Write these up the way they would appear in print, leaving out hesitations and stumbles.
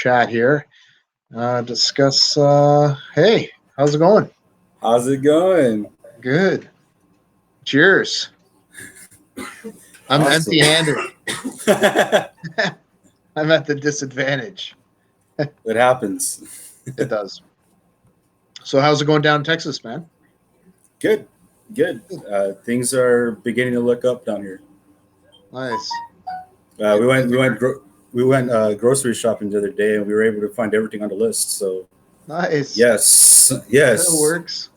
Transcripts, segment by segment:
chat here. Discuss. Hey, how's it going? How's it going? Good. Cheers. I'm Awesome. empty-handed. I'm at the disadvantage. It happens. It does. So, how's it going down in Texas, man? Good. Things are beginning to look up down here. Nice. We went grocery shopping the other day, and we were able to find everything on the list. So Nice. yes, That works.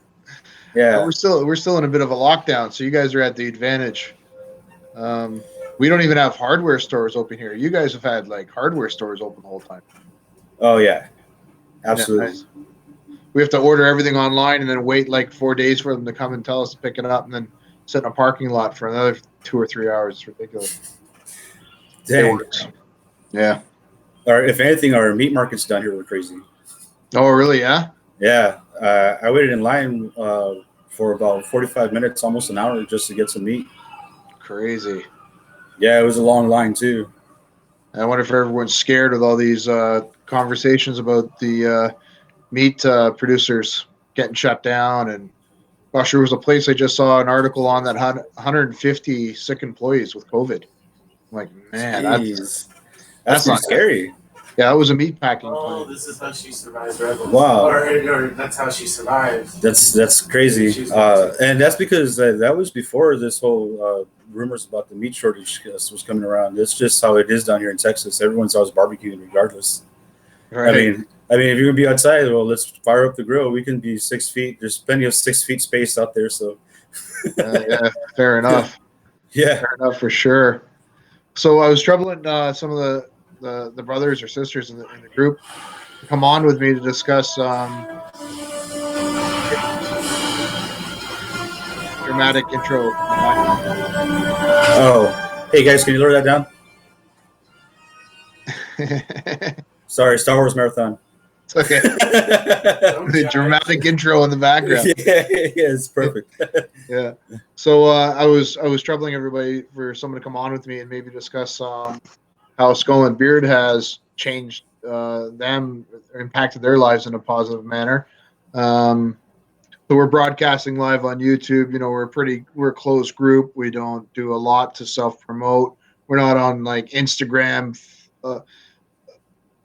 yeah. We're still in a bit of a lockdown, so you guys are at the advantage. We don't even have hardware stores open here. You guys have had like hardware stores open the whole time. Oh yeah, absolutely. Yeah, nice. We have to order everything online and then wait like 4 days for them to come and tell us to pick it up, and then sit in a parking lot for another 2 or 3 hours. It's ridiculous. Dang. Yeah. Or if anything, our meat markets down here were crazy. Oh, really? Yeah. Yeah. I waited in line for about 45 minutes, almost an hour, just to get some meat. Crazy. Yeah, it was a long line too. I wonder if everyone's scared with all these conversations about the meat producers getting shut down. And gosh, there was a place I just saw an article on that had 150 sick employees with COVID. I'm like, man, that's not scary. Yeah, that was a meat packing plant. Plant. This is how she survived Rebels. Wow. Or that's how she survived. That's crazy. And that's because that was before this whole rumors about the meat shortage was coming around. It's just how it is down here in Texas. Everyone's always barbecuing regardless. Right. I mean, if you're gonna be outside, well, let's fire up the grill. We can be 6 feet. There's plenty of 6 feet space out there. So yeah, fair enough. Yeah, fair enough for sure. So I was troubling some of the brothers or sisters in the group to come on with me to discuss dramatic intro. Oh, hey guys, can you lower that down? Sorry, Star Wars Marathon. It's okay. The dramatic intro in the background. Yeah, it's perfect. Yeah. So I was troubling everybody for someone to come on with me and maybe discuss how Skull and Beard has changed them, or impacted their lives in a positive manner. So we're broadcasting live on YouTube. You know, we're a closed group. We don't do a lot to self-promote. We're not on like Instagram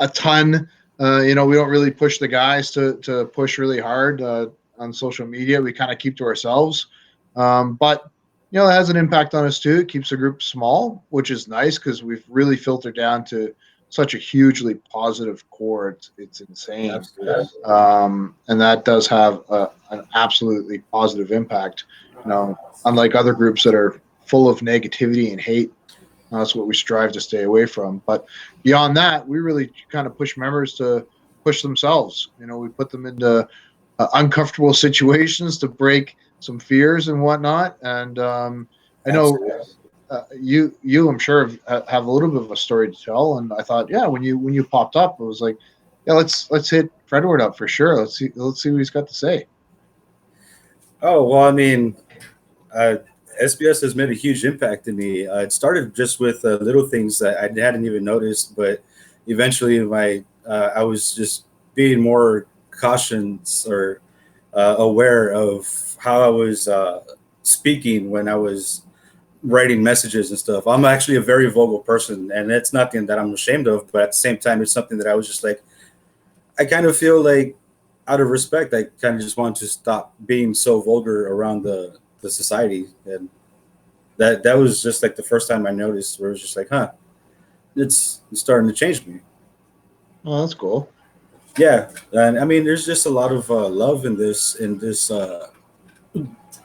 a ton. We don't really push the guys to push really hard on social media. We kind of keep to ourselves. But it has an impact on us too. It keeps the group small, which is nice because we've really filtered down to such a hugely positive core. It's insane. And that does have an absolutely positive impact. Unlike other groups that are full of negativity and hate. That's what we strive to stay away from. But beyond that, we really kind of push members to push themselves. We put them into uncomfortable situations to break some fears and whatnot. And I know you, I'm sure, have a little bit of a story to tell. And I thought, yeah, when you popped up, it was like, yeah, let's hit Fredward up for sure. Let's see what he's got to say. Oh well, I mean, SBS has made a huge impact in me. It started just with little things that I hadn't even noticed, but eventually I was just being more cautious or aware of how I was speaking when I was writing messages and stuff. I'm actually a very vocal person, and it's nothing that I'm ashamed of, but at the same time, it's something that I was just like, I kind of feel like out of respect, I kind of just want to stop being so vulgar around the society. And that was just like the first time I noticed where it was just like, it's starting to change me. Oh, that's cool. Yeah. And I mean, there's just a lot of love in this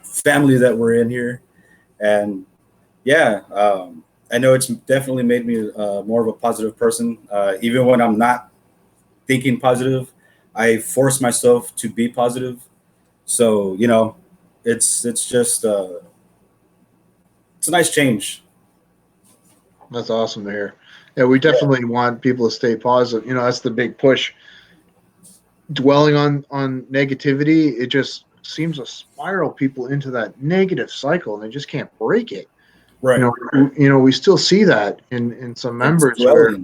family that we're in here. And yeah, I know it's definitely made me more of a positive person. Even when I'm not thinking positive, I force myself to be positive. So, it's just it's a nice change. That's awesome to hear. Yeah, we definitely want people to stay positive. That's the big push. Dwelling on negativity, it just seems to spiral people into that negative cycle, and they just can't break it. Right. We still see that in some members where,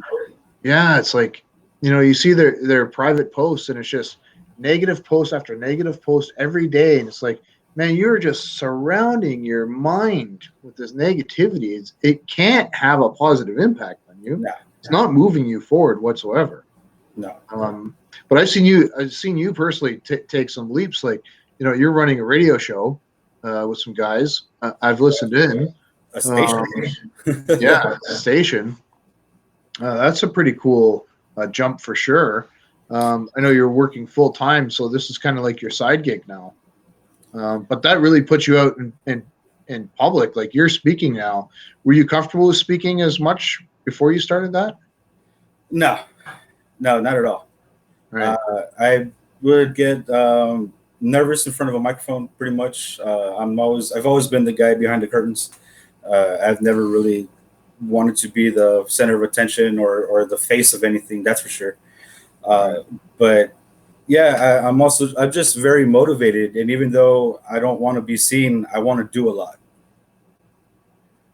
yeah, it's like you see their private posts, and it's just negative post after negative post every day, and it's like, man, you're just surrounding your mind with this negativity. It can't have a positive impact on you. No, It's not moving you forward whatsoever. no. But I've seen you personally take some leaps. Like, you're running a radio show with some guys. I've listened in. A station. Yeah, a station. That's a pretty cool jump for sure. I know you're working full time, so this is kind of like your side gig now. But that really puts you out in public. Like, you're speaking now. Were you comfortable with speaking as much before you started that? No, not at all. Right. I would get nervous in front of a microphone. Pretty much, I've always been the guy behind the curtains. I've never really wanted to be the center of attention or the face of anything. That's for sure. But yeah, I'm just very motivated, and even though I don't want to be seen, I want to do a lot.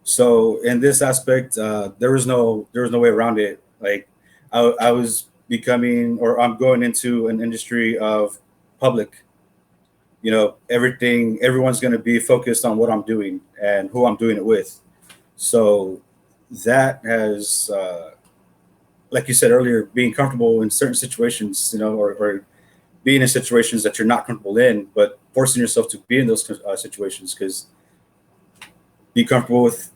So in this aspect, there was no way around it. Like, I was becoming, or I'm going into an industry of public. Everyone's going to be focused on what I'm doing and who I'm doing it with. So that has, like you said earlier, being comfortable in certain situations, or being in situations that you're not comfortable in, but forcing yourself to be in those situations, because be comfortable with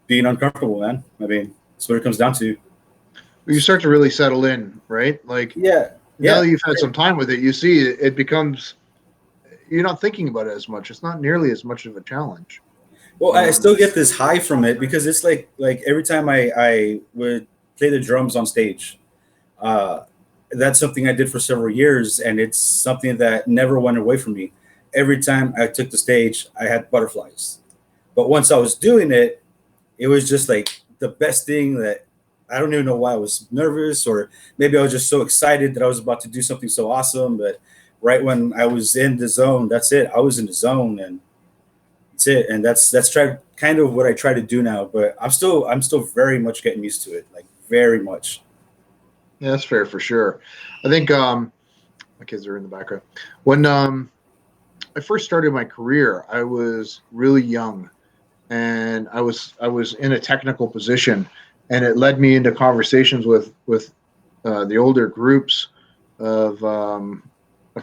being uncomfortable, man. I mean, that's what it comes down to. You start to really settle in, right? Like, Yeah. now that you've had some time with it, you see it becomes, you're not thinking about it as much. It's not nearly as much of a challenge. Well, I still get this high from it, because it's like every time I would play the drums on stage, that's something I did for several years, and it's something that never went away from me. Every time I took the stage, I had butterflies. But once I was doing it, it was just like the best thing. That I don't even know why I was nervous, or maybe I was just so excited that I was about to do something so awesome. But right when I was in the zone, that's it. I was in the zone, and that's it. And that's kind of what I try to do now. But I'm still very much getting used to it, like very much. Yeah, that's fair for sure. I think my kids are in the background. When I first started my career, I was really young, and I was in a technical position, and it led me into conversations with the older groups of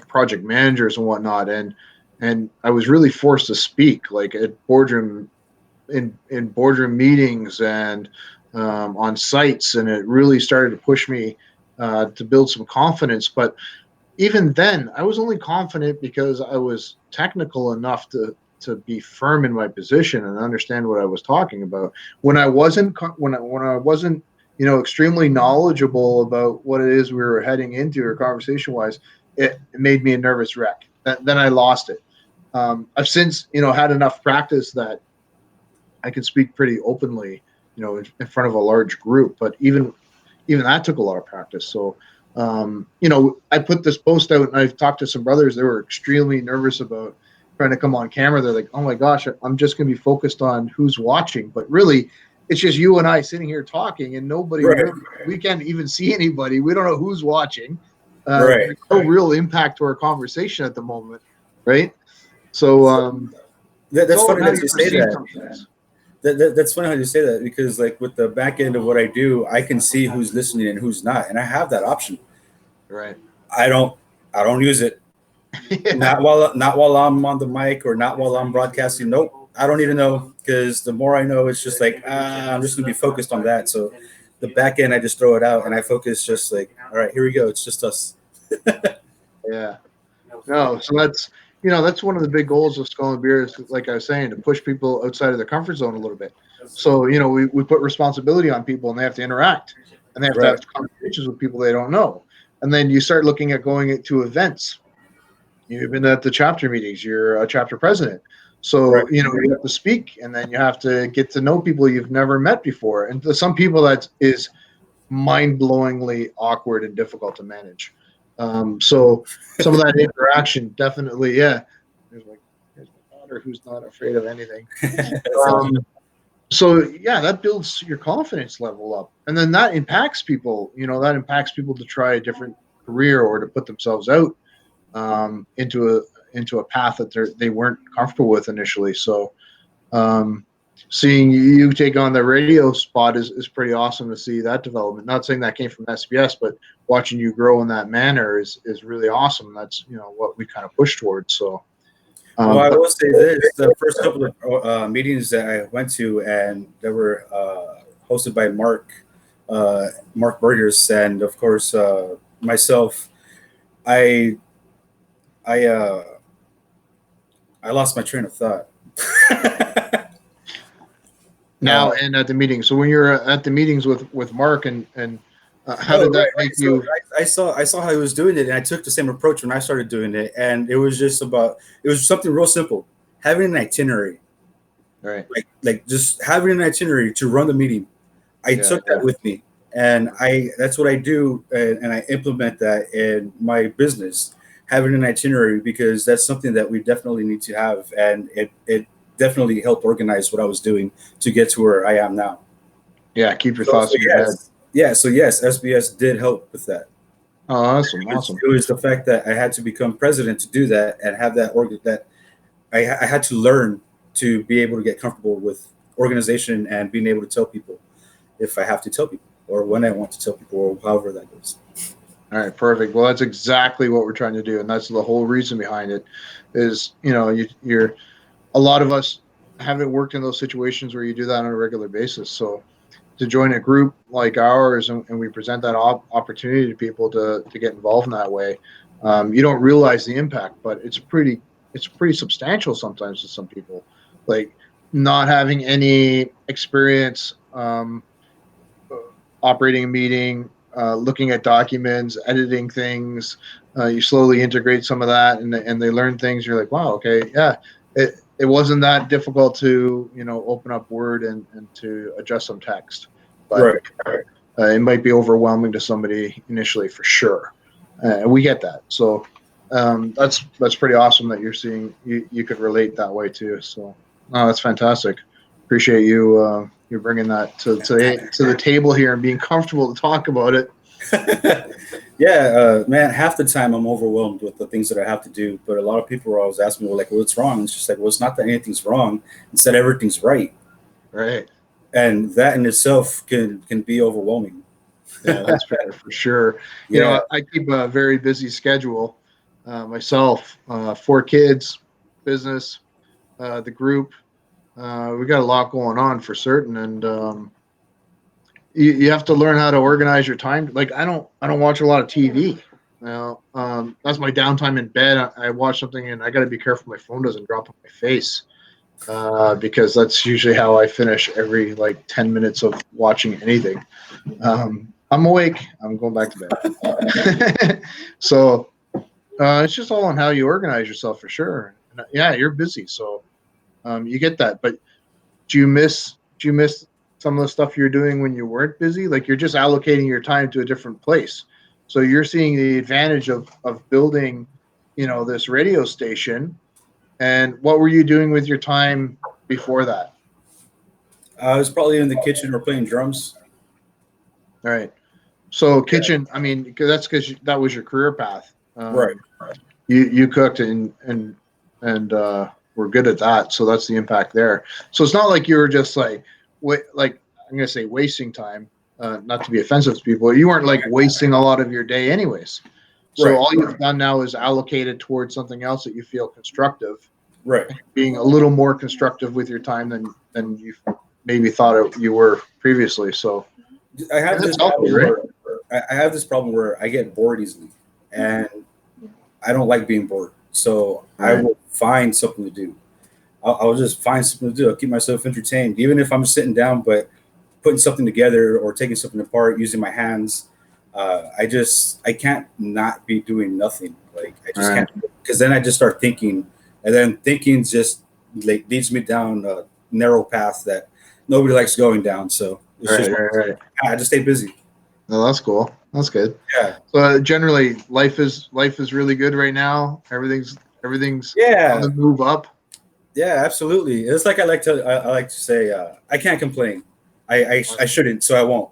project managers and whatnot, and I was really forced to speak, like at boardroom in boardroom meetings and on sites, and it really started to push me to build some confidence. But even then, I was only confident because I was technical enough to be firm in my position and understand what I was talking about. When I wasn't extremely knowledgeable about what it is we were heading into or conversation wise, it made me a nervous wreck. Then I lost it. I've since had enough practice that I can speak pretty openly, in front of a large group. But even that took a lot of practice. So, I put this post out, and I've talked to some brothers. They were extremely nervous about trying to come on camera. They're like, "Oh my gosh, I'm just going to be focused on who's watching." But really, it's just you and I sitting here talking, and nobody. Right. We can't even see anybody. We don't know who's watching. Right. There's no real impact to our conversation at the moment, right? So that's funny how that you say that. sometimes. That's funny how you say that, because like with the back end of what I do, I can see who's listening and who's not, and I have that option. Right. I don't use it. Yeah. Not while I'm on the mic, or not while I'm broadcasting. Nope. I don't even know, because the more I know, it's just like I'm just gonna be focused on that. So the back end, I just throw it out, and I focus just like, all right, here we go. It's just us. Yeah. No, so that's one of the big goals of Skull and Beer is, like I was saying, to push people outside of their comfort zone a little bit. So, we put responsibility on people, and they have to interact, and they have to have conversations with people they don't know. And then you start looking at going to events. You've been at the chapter meetings. You're a chapter president. So, you have to speak, and then you have to get to know people you've never met before. And to some people, that is mind-blowingly awkward and difficult to manage. So some of that interaction, definitely, yeah. There's my daughter, who's not afraid of anything. So yeah, that builds your confidence level up, and then that impacts people. That impacts people to try a different career or to put themselves out into a path that they weren't comfortable with initially. So um, seeing you take on the radio spot is pretty awesome to see that development. Not saying that came from SBS, but watching you grow in that manner is really awesome. That's what we kind of push towards. So. Well, I will say this: the first couple of meetings that I went to, and they were hosted by Mark Burgers, and of course myself. I I uh, I lost my train of thought. Now and at the meeting. So when you're at the meetings with Mark and how did that make you? So I saw how he was doing it, and I took the same approach when I started doing it, and it was something real simple: having an itinerary, Right. like just having an itinerary to run the meeting. I took that with me, and that's what I do, and I implement that in my business, having an itinerary, because that's something that we definitely need to have, and it definitely helped organize what I was doing to get to where I am now. Yeah, keep your thoughts in your head. Yeah, so yes, SBS did help with that. Oh, awesome. It was the fact that I had to become president to do that and have that I had to learn to be able to get comfortable with organization and being able to tell people if I have to tell people or when I want to tell people or however that goes. All right, perfect. Well, that's exactly what we're trying to do, and that's the whole reason behind it. Is you're a lot of us haven't worked in those situations where you do that on a regular basis. So to join a group like ours and we present that opportunity to people to get involved in that way, you don't realize the impact, but it's pretty substantial sometimes to some people. Like not having any experience operating a meeting, looking at documents, editing things. You slowly integrate some of that, and they learn things. You're like, wow, okay, yeah. It wasn't that difficult to open up Word and to adjust some text, but it might be overwhelming to somebody initially for sure, and we get that. So that's pretty awesome that you're seeing you could relate that way too. So no, that's fantastic. Appreciate you you're bringing that to the table here and being comfortable to talk about it. Yeah, man, half the time I'm overwhelmed with the things that I have to do, but a lot of people are always asking me, well, like, what's wrong? It's just like, well, it's not that anything's wrong. It's that everything's right. Right. And that in itself can be overwhelming. Yeah, that's fair for sure. Yeah. I keep a very busy schedule myself. 4 kids, business, the group. We got a lot going on for certain, and you have to learn how to organize your time. Like I don't watch a lot of TV. That's my downtime in bed. I watch something, and I got to be careful my phone doesn't drop on my face because that's usually how I finish every 10 minutes of watching anything. I'm awake. I'm going back to bed. So it's just all on how you organize yourself for sure. And, yeah, you're busy, so you get that. But do you miss some of the stuff you're doing when you weren't busy? Like you're just allocating your time to a different place. So you're seeing the advantage of building, this radio station. And what were you doing with your time before that? I was probably in the kitchen or playing drums. All right. So kitchen, I mean, that's because that was your career path. Right. You cooked and were good at that. So that's the impact there. So it's not like you were just like I'm gonna say wasting time. Not to be offensive to people, you weren't wasting a lot of your day anyways. So all you've done now is allocated towards something else that you feel constructive. Right. Being a little more constructive with your time than you maybe thought you were previously. So I have this problem where I get bored easily, and I don't like being bored. So I will find something to do. I'll just find something to do. I'll keep myself entertained, even if I'm sitting down, but putting something together or taking something apart, using my hands. I can't not be doing nothing. Like I just can't, because then I just start thinking, and then thinking just leads me down a narrow path that nobody likes going down. So it's I just stay busy. No, that's cool. That's good. Yeah. So generally, life is really good right now. Everything's on the move up. Yeah, absolutely. It's like I like to say I can't complain. I shouldn't, so I won't.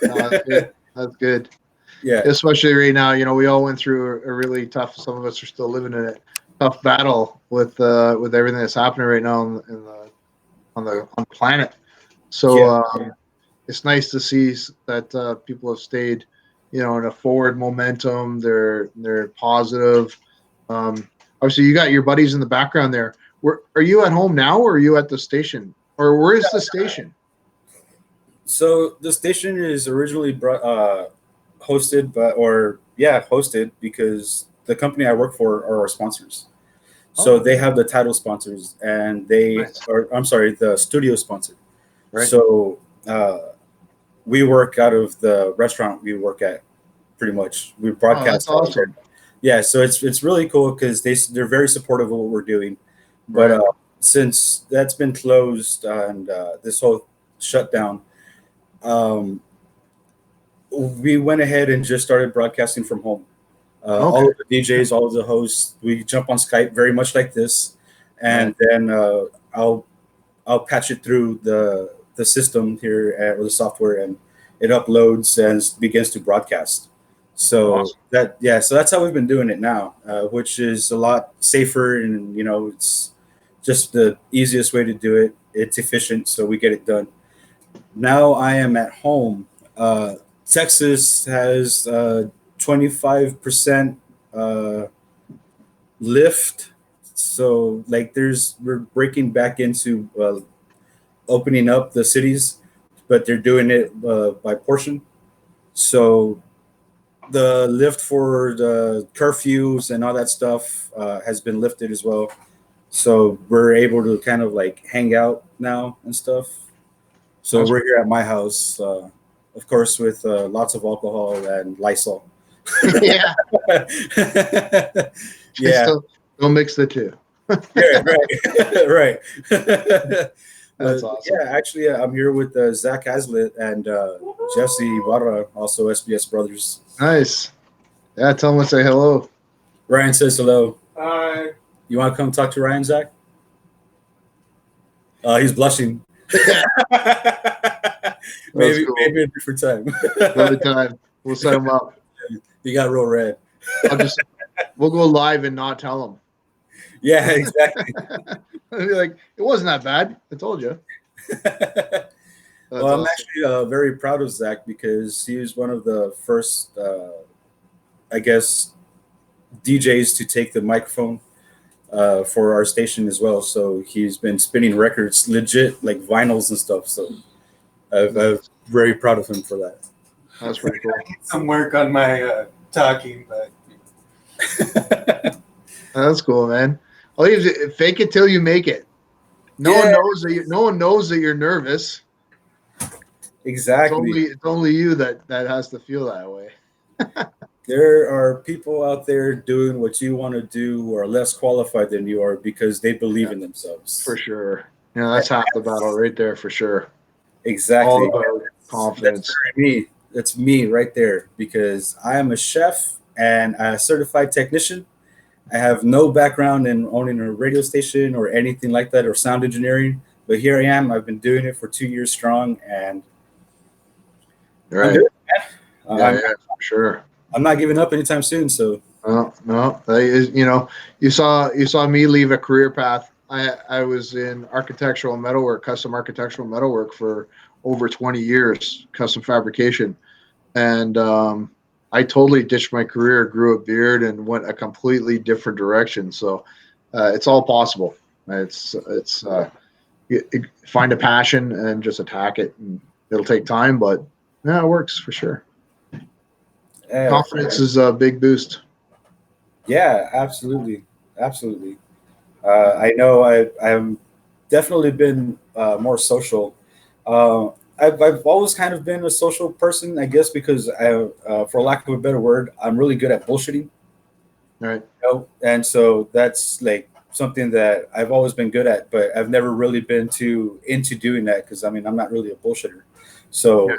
No, that's good. That's good. Yeah. Especially right now, we all went through a really tough. Some of us are still living in a tough battle with everything that's happening right now on the planet. So it's nice to see that people have stayed, in a forward momentum. They're positive. Obviously, you got your buddies in the background there. Are you at home now, or are you at the station, or where is the station? So the station is originally hosted, hosted because the company I work for are our sponsors. So they have the title sponsors, and the studio sponsor. Right. So we work out of the restaurant we work at, pretty much. We broadcast. That's awesome. Yeah, so it's really cool because they're very supportive of what we're doing. But since that's been closed and this whole shutdown, we went ahead and just started broadcasting from home. All of the DJs, all of the hosts, we jump on Skype very much like this, and then I'll patch it through the system here or the software, and it uploads and begins to broadcast. So so that's how we've been doing it now, which is a lot safer, and it's just the easiest way to do it. It's efficient, so we get it done. Now I am at home. Texas has 25% lift, so like we're breaking back into opening up the cities, but they're doing it by portion. So the lift for the curfews and all that stuff has been lifted as well. So we're able to kind of like hang out now and stuff. So we're here at my house, of course, with lots of alcohol and Lysol. Yeah. Yeah. Don't mix the two. Yeah, right. That's awesome. Yeah, actually, I'm here with Zach Hazlitt and Jesse Barra, also SBS Brothers. Nice. Yeah, tell him to say hello. Ryan says hello. Hi. You want to come talk to Ryan, Zach? He's blushing. maybe a different time. Another time. We'll set him up. You got real red. We'll go live and not tell him. Yeah, exactly. I'll be like, it wasn't that bad. I told you. Well, I'm actually very proud of Zach because he was one of the first, I guess, DJs to take the microphone for our station as well. So he's been spinning records, legit, like vinyls and stuff. So I'm very proud of him for that. That's pretty cool. I need some work on my talking, but that's cool, man. Fake it till you make it. No one knows that you're nervous. Exactly. It's only you that has to feel that way. There are people out there doing what you want to do who are less qualified than you are because they believe in themselves. For sure. That's half the battle right there for sure. Exactly. All about confidence. That's me right there because I am a chef and a certified technician. I have no background in owning a radio station or anything like that or sound engineering, but here I am. I've been doing it for 2 years strong, and right. I'm doing it, yeah, for sure. I'm not giving up anytime soon. So no, you saw me leave a career path. I was in architectural metalwork, custom architectural metalwork for over 20 years, custom fabrication, and I totally ditched my career, grew a beard, and went a completely different direction. So it's all possible. It's find a passion and just attack it. And it'll take time, but it works for sure. Confidence is a big boost. Yeah, absolutely. I know I've definitely been more social. I've always kind of been a social person, I guess, because for lack of a better word, I'm really good at bullshitting. Right. And so that's like something that I've always been good at, but I've never really been into doing that because I'm not really a bullshitter. So,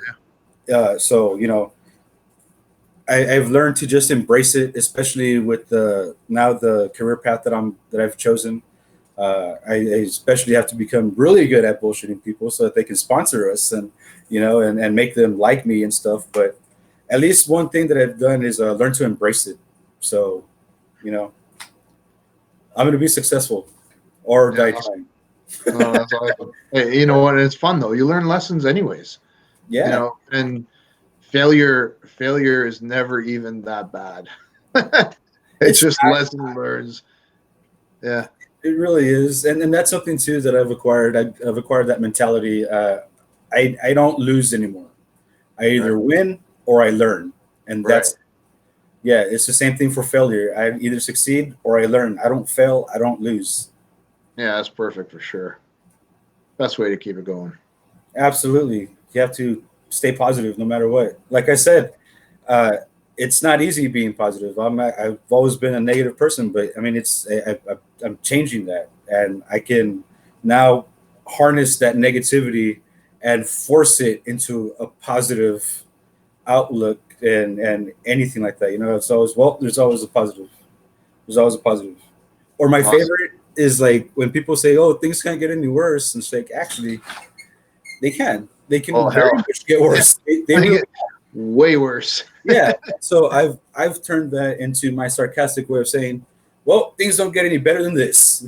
I've learned to just embrace it, especially with the career path that I've chosen. I especially have to become really good at bullshitting people so that they can sponsor us and and make them like me and stuff. But at least one thing that I've done is learn to embrace it. So I'm going to be successful or die trying. Oh, that's awesome. Hey, you know what? It's fun though. You learn lessons anyways. Yeah. And failure is never even that bad. It's just lesson learned. Yeah. It really is, and that's something too that I've acquired. I've acquired that mentality. I don't lose anymore. I either win or I learn, and that's it's the same thing for failure. I either succeed or I learn. I don't fail. I don't lose. Yeah, that's perfect for sure. Best way to keep it going. Absolutely, you have to stay positive no matter what. Like I said, it's not easy being positive. I've always been a negative person, but I mean, I'm changing that, and I can now harness that negativity and force it into a positive outlook and anything like that. It's always there's always a positive. There's always a positive. Or my favorite is like when people say, "Oh, things can't get any worse," and it's like actually they can. They can very much get worse. They really get way worse. Yeah. So I've turned that into my sarcastic way of saying, well, things don't get any better than this.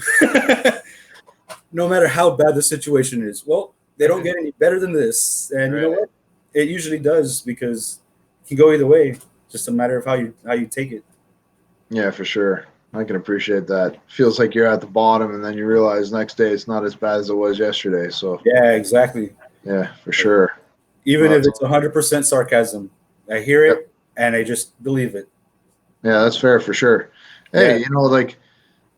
No matter how bad the situation is. Well, they don't get any better than this. And you know what? It usually does, because it can go either way. Just a matter of how you take it. Yeah, for sure. I can appreciate that. Feels like you're at the bottom and then you realize next day it's not as bad as it was yesterday. So yeah, exactly. Yeah, for sure. Even if it's 100% sarcasm, I hear it and I just believe it. Yeah, that's fair for sure. Hey,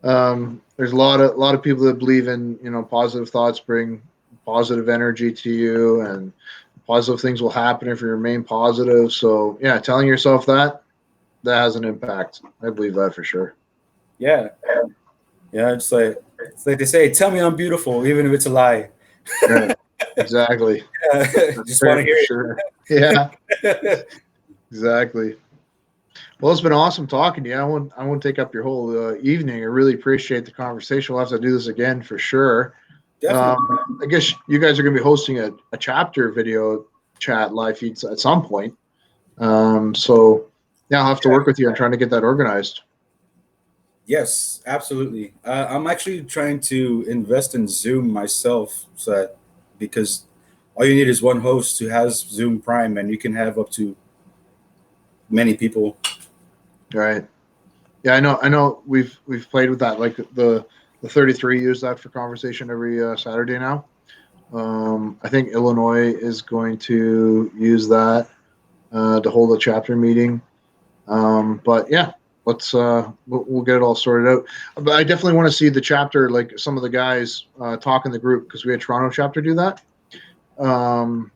there's a lot of people that believe in, positive thoughts bring positive energy to you, and positive things will happen if you remain positive. So yeah, telling yourself that has an impact. I believe that for sure. Yeah. It's like they say, tell me I'm beautiful, even if it's a lie. Right. Exactly. Just want to hear it. Sure. Yeah. Exactly. Well, it's been awesome talking to you. I won't take up your whole evening. I really appreciate the conversation. We'll have to do this again for sure. Definitely. I guess you guys are going to be hosting a chapter video chat live feeds at some point. So yeah, I'll have to work with you on trying to get that organized. Yes, absolutely. I'm actually trying to invest in Zoom myself, because all you need is one host who has Zoom Prime, and you can have up to many people. Right. Yeah, I know. We've played with that. Like the 33 use that for conversation every Saturday now. I think Illinois is going to use that to hold a chapter meeting. But yeah, let's we'll get it all sorted out. But I definitely want to see the chapter, like some of the guys talk in the group, because we had Toronto chapter do that, and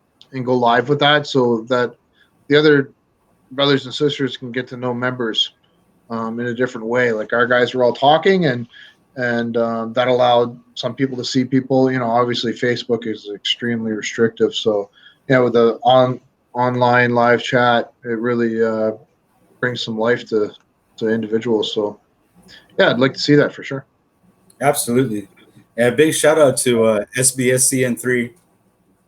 go live with that, so that the other brothers and sisters can get to know members in a different way. Like our guys were all talking, and that allowed some people to see people. Obviously Facebook is extremely restrictive, so with the online live chat, it really brings some life to individuals. So yeah, I'd like to see that for sure. Absolutely. And a big shout out to SBS CN3,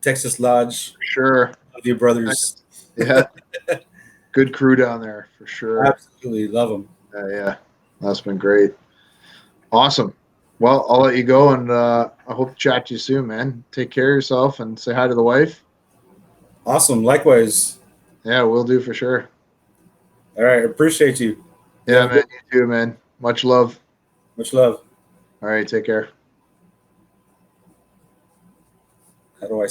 Texas Lodge. For sure. Love you, brothers. Yeah. Good crew down there for sure. Absolutely. Love them. Yeah. That's been great. Awesome. Well, I'll let you go, and I hope to chat to you soon, man. Take care of yourself and say hi to the wife. Awesome. Likewise. Yeah, we'll do for sure. All right. Appreciate you. Yeah, man. You too, man. Much love. Much love. All right. Take care. How do I